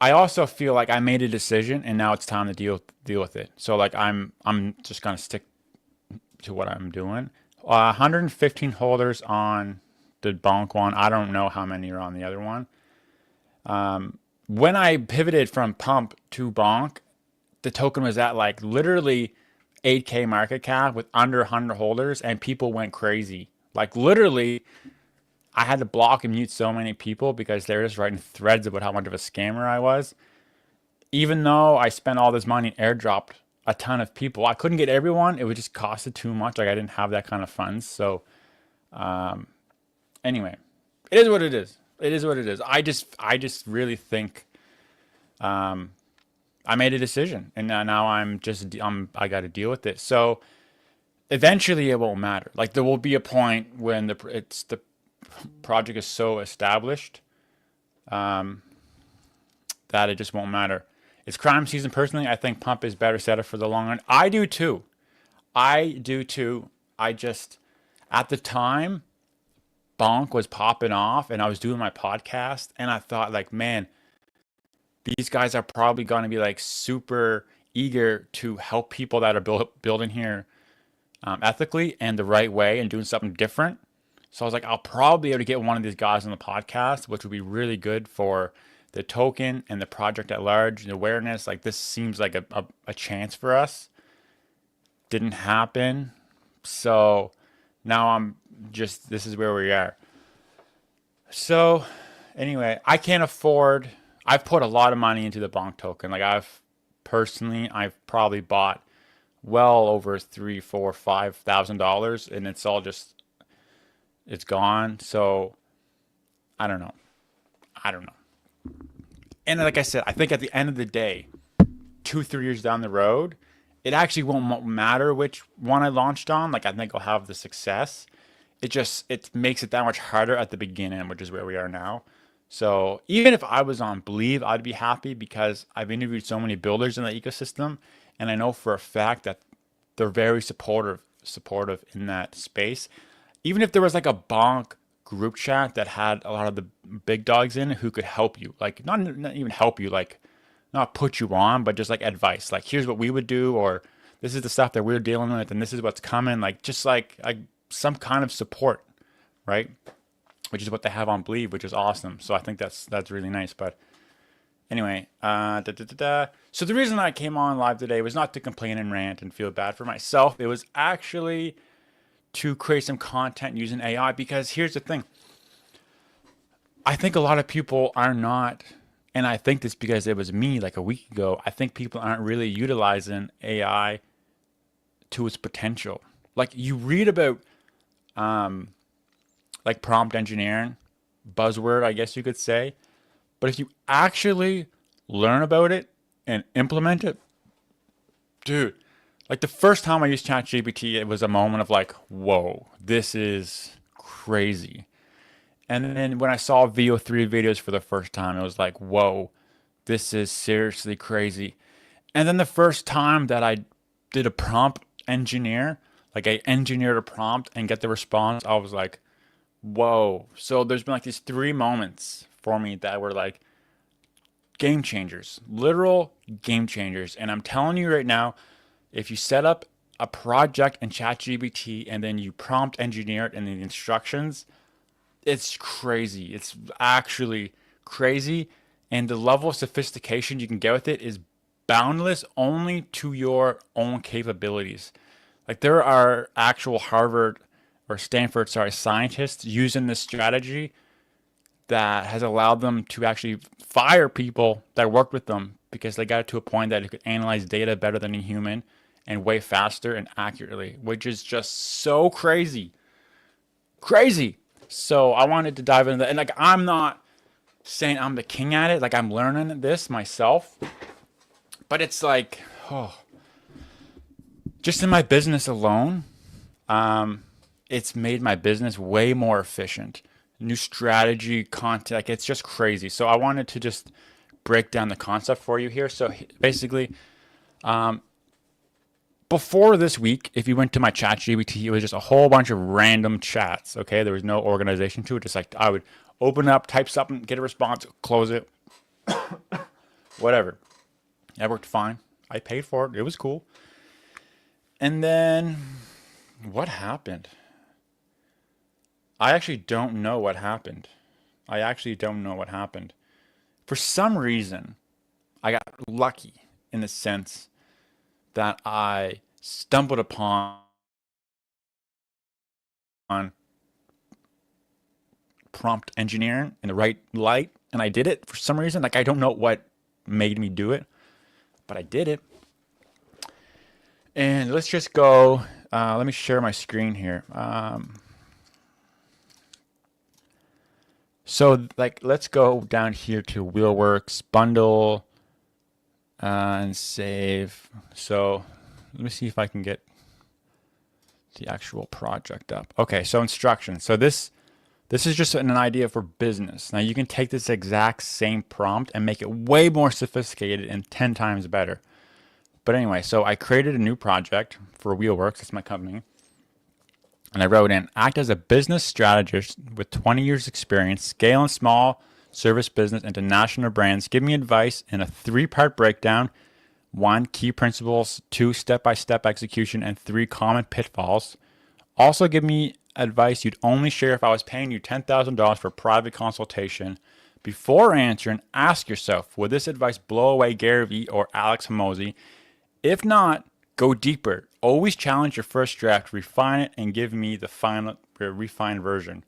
I also feel like I made a decision and now it's time to deal with it. So like I'm just gonna stick to what I'm doing. 115 holders on the Bonk one. I don't know how many are on the other one. When I pivoted from Pump to Bonk, the token was at like literally 8K market cap with under 100 holders, and people went crazy. Like literally, I had to block and mute so many people because they were just writing threads about how much of a scammer I was. Even though I spent all this money and airdropped a ton of people, I couldn't get everyone. It would just costed too much. Like I didn't have that kind of funds. So anyway, it is what it is. It is what it is. I just really think I made a decision, and now I got to deal with it. So eventually, it won't matter. Like there will be a point when the project is so established that it just won't matter. It's crime season. Personally, I think Pump is better set up for the long run. I do too. I do too. I just at the time Bonk was popping off, and I was doing my podcast, and I thought like, man, these guys are probably going to be like super eager to help people that are building here ethically and the right way and doing something different. So I was like, I'll probably be able to get one of these guys on the podcast, which would be really good for the token and the project at large and awareness. Like this seems like a chance for us. Didn't happen. So now this is where we are. So anyway, I've put a lot of money into the Bonk token. Like I've probably bought well over $3, $4, $5,000, and it's gone. So I don't know. I don't know. And like I said, I think at the end of the day, 2, 3 years down the road, it actually won't matter which one I launched on. Like I think I'll have the success. It makes it that much harder at the beginning, which is where we are now. So even if I was on Believe, I'd be happy because I've interviewed so many builders in the ecosystem, and I know for a fact that they're very supportive in that space. Even if there was like a Bonk group chat that had a lot of the big dogs in it who could help you, like not even help you, like not put you on, but just like advice, like here's what we would do, or this is the stuff that we're dealing with, and this is what's coming, like just like some kind of support, right? Which is what they have on Believe, which is awesome. So I think that's really nice. But anyway, so the reason I came on live today was not to complain and rant and feel bad for myself. It was actually to create some content using AI, because here's the thing. I think a lot of people are not, and I think this because it was me like a week ago, I think people aren't really utilizing AI to its potential. Like you read about like prompt engineering, buzzword, I guess you could say. But if you actually learn about it and implement it, dude, like the first time I used ChatGPT, it was a moment of like, whoa, this is crazy. And then when I saw VO3 videos for the first time, it was like, whoa, this is seriously crazy. And then the first time that I did a prompt engineer, like I engineered a prompt and get the response, I was like, whoa. So there's been like these 3 moments for me that were like game changers, literal game changers. And I'm telling you right now, if you set up a project in ChatGPT and then you prompt engineer it in the instructions, it's crazy. It's actually crazy. And the level of sophistication you can get with it is boundless only to your own capabilities. Like there are actual Harvard or Stanford, scientists using this strategy that has allowed them to actually fire people that worked with them because they got it to a point that it could analyze data better than a human and way faster and accurately, which is just so crazy. Crazy. So I wanted to dive into that. And like, I'm not saying I'm the king at it. Like I'm learning this myself, but it's like, oh, just in my business alone, it's made my business way more efficient. New strategy, content, like it's just crazy. So I wanted to just break down the concept for you here. So basically, before this week, if you went to my ChatGPT, it was just a whole bunch of random chats. Okay, there was no organization to it. Just like I would open up, type something, get a response, close it. Whatever. That worked fine. I paid for it. It was cool. And then what happened? I actually don't know what happened. I actually don't know what happened. For some reason, I got lucky in the sense that I stumbled upon prompt engineering in the right light, and I did it for some reason. Like, I don't know what made me do it, but I did it. And let's just go. Let me share my screen here. So, like, let's go down here to Wheelworks, bundle, and save. So, let me see if I can get the actual project up. Okay, so instructions. So this is just an idea for business. Now you can take this exact same prompt and make it way more sophisticated and 10 times better. But anyway, so I created a new project for Wheelworks, that's my company. And I wrote in, act as a business strategist with 20 years experience, scale and small service business into national brands. Give me advice in a 3-part breakdown. 1, key principles. 2, step-by-step execution. And 3, common pitfalls. Also give me advice you'd only share if I was paying you $10,000 for private consultation. Before answering, ask yourself, would this advice blow away Gary Vee or Alex Hormozi? If not, go deeper. Always challenge your first draft, refine it, and give me the final refined version.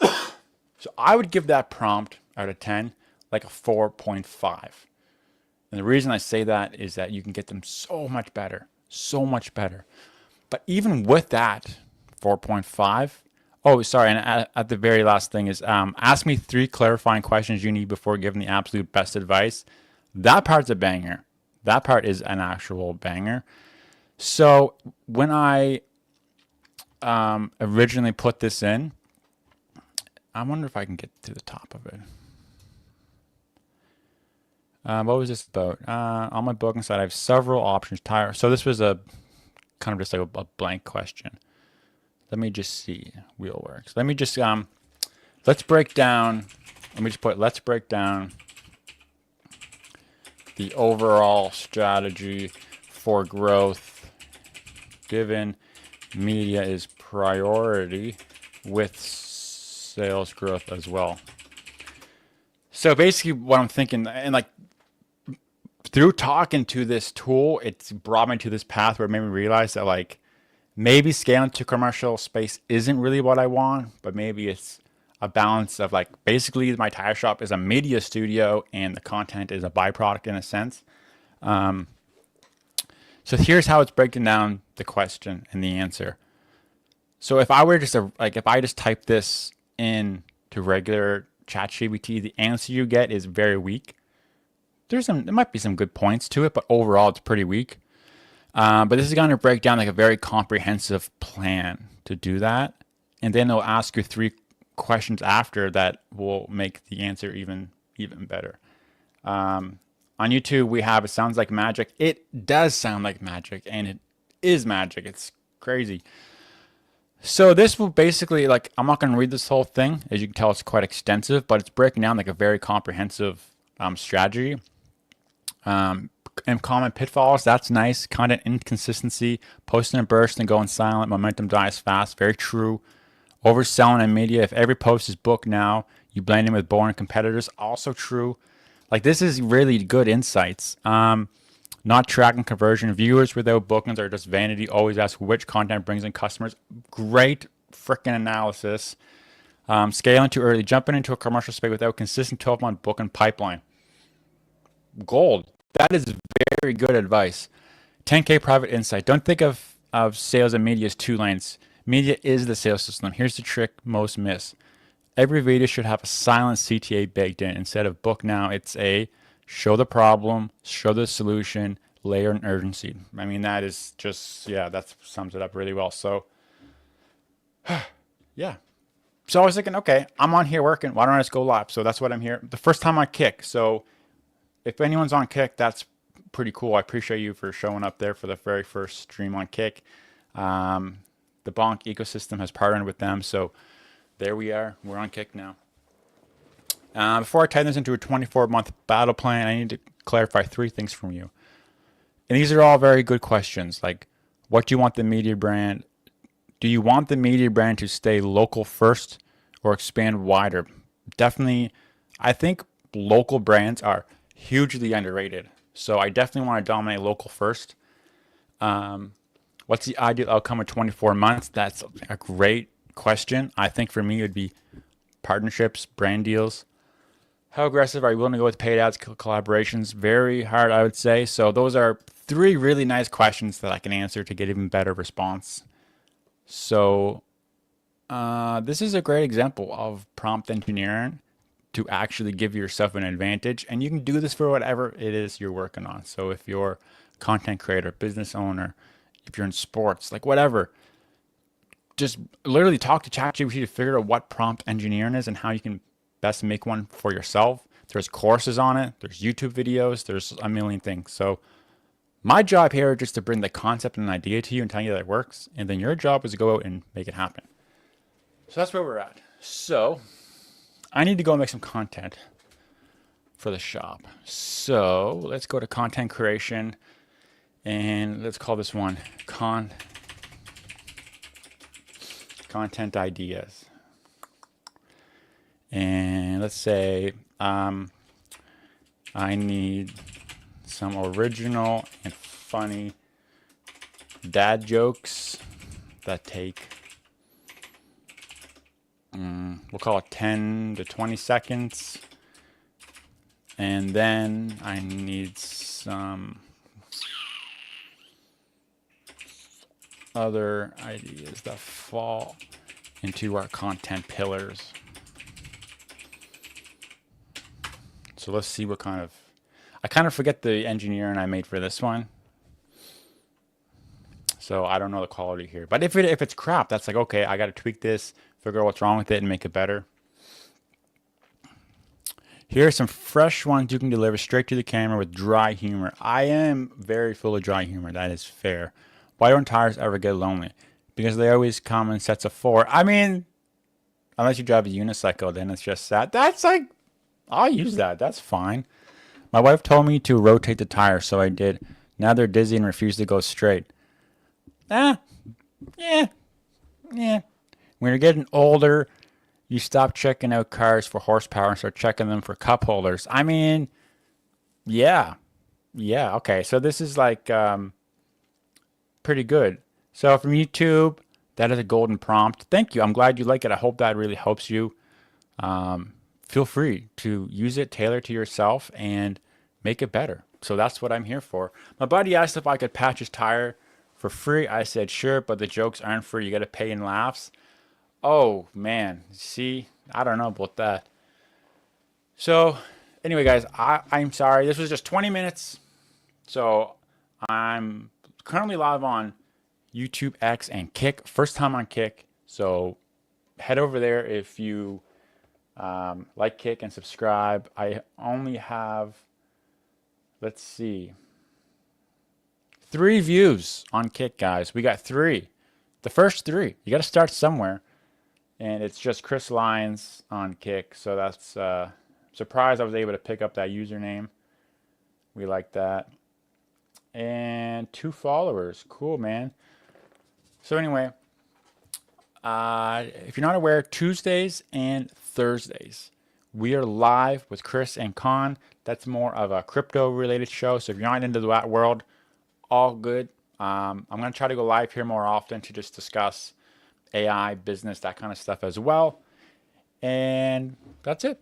So I would give that prompt out of 10 like a 4.5. And the reason I say that is that you can get them so much better, so much better. But even with that 4.5, oh, sorry, and at the very last thing is ask me 3 clarifying questions you need before giving the absolute best advice. That part's a banger. That part is an actual banger. So when I originally put this in, I wonder if I can get to the top of it. What was this about? On my booking site, I have several options. So this was a kind of just like a blank question. Let me just see. Wheelworks. Let me just let's break down. Let me just put. Let's break down the overall strategy for growth, given media is priority with sales growth as well. So basically, what I'm thinking, and like through talking to this tool, it's brought me to this path where it made me realize that like maybe scaling to commercial space isn't really what I want, but maybe it's a balance of like basically my tire shop is a media studio and the content is a byproduct in a sense. So here's how it's breaking down the question and the answer. So if I were just if I just type this in to regular ChatGPT, the answer you get is very weak. There might be some good points to it, but overall it's pretty weak. But this is going to break down like a very comprehensive plan to do that. And then it'll ask you 3 questions after that will make the answer even better. On YouTube, we have It Sounds Like Magic. It does sound like magic, and it is magic. It's crazy. So this will basically, like, I'm not going to read this whole thing. As you can tell, it's quite extensive, but it's breaking down like a very comprehensive strategy. And common pitfalls, that's nice. Content inconsistency, posting a burst and going silent, momentum dies fast, very true. Overselling in media, if every post is booked now, you blend in with boring competitors, also true. Like, this is really good insights. Not tracking conversion, viewers without bookings are just vanity, always ask which content brings in customers. Great freaking analysis. Scaling too early, jumping into a commercial space without consistent 12-month booking pipeline. Gold. That is very good advice. 10K private insight. Don't think of sales and media as 2 lanes. Media is the sales system. Here's the trick most miss. Every video should have a silent CTA baked in. Instead of book now, it's a show the problem, show the solution, layer an urgency. I mean, that is just, yeah, that sums it up really well. So, yeah. So I was thinking, okay, I'm on here working. Why don't I just go live? So that's what I'm here. The first time on Kick. So if anyone's on Kick, that's pretty cool. I appreciate you for showing up there for the very first stream on Kick. The Bonk ecosystem has partnered with them. So there we are. We're on Kick now. Before I turn this into a 24-month battle plan, I need to clarify three things from you. And these are all very good questions. Like, what do you want the media brand? Do you want the media brand to stay local first or expand wider? Definitely, I think local brands are hugely underrated. So I definitely want to dominate local first. What's the ideal outcome of 24 months? That's a great question. I think for me, it would be partnerships, brand deals. How aggressive are you willing to go with paid ads, collaborations? Very hard, I would say. So those are three really nice questions that I can answer to get even better response. So this is a great example of prompt engineering to actually give yourself an advantage. And you can do this for whatever it is you're working on. So if you're a content creator, business owner, if you're in sports, like whatever, just literally talk to ChatGPT to figure out what prompt engineering is and how you can best make one for yourself. There's courses on it. There's YouTube videos. There's a million things. So my job here is just to bring the concept and an idea to you and tell you that it works. And then your job is to go out and make it happen. So that's where we're at. So I need to go make some content for the shop. So let's go to content creation and let's call this one content ideas. And let's say I need some original and funny dad jokes that take, we'll call it 10 to 20 seconds. And then I need some other ideas that fall into our content pillars. So let's see what kind of, I kind of forget the engineering I made for this one. So I don't know the quality here. But if it's crap, that's like, okay, I got to tweak this, figure out what's wrong with it and make it better. Here are some fresh ones you can deliver straight to the camera with dry humor. I am very full of dry humor. That is fair. Why don't tires ever get lonely? Because they always come in sets of 4. I mean, unless you drive a unicycle, then it's just sad. That's like, I'll use that. That's fine. My wife told me to rotate the tires, so I did. Now they're dizzy and refuse to go straight. Yeah. When you're getting older, you stop checking out cars for horsepower and start checking them for cup holders. I mean, yeah. Okay, so this is like pretty good. So from YouTube, that is a golden prompt. Thank you. I'm glad you like it. I hope that really helps you. Feel free to use it, tailor to yourself, and make it better. So that's what I'm here for. My buddy asked if I could patch his tire for free. I said sure, but the jokes aren't free. You got to pay in laughs. Oh man, see, I don't know about that. So anyway, guys, I'm sorry. This was just 20 minutes. So I'm currently live on YouTube, X, and Kick. First time on Kick. So head over there if you like Kick and subscribe. I only have, let's see, 3 views on Kick, guys. We got 3. The first 3. You got to start somewhere. And it's just Chris Lyons on Kick. So that's surprised I was able to pick up that username. We like that. And 2 followers. Cool, man. So anyway, if you're not aware, Tuesdays and Thursdays, we are live with Chris and Con. That's more of a crypto-related show. So if you're not into that world, all good. I'm going to try to go live here more often to just discuss AI, business, that kind of stuff as well. And that's it.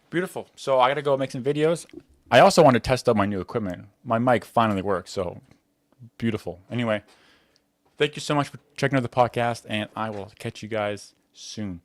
Beautiful. So I got to go make some videos. I also want to test out my new equipment. My mic finally works, so beautiful. Anyway, thank you so much for checking out the podcast, and I will catch you guys soon.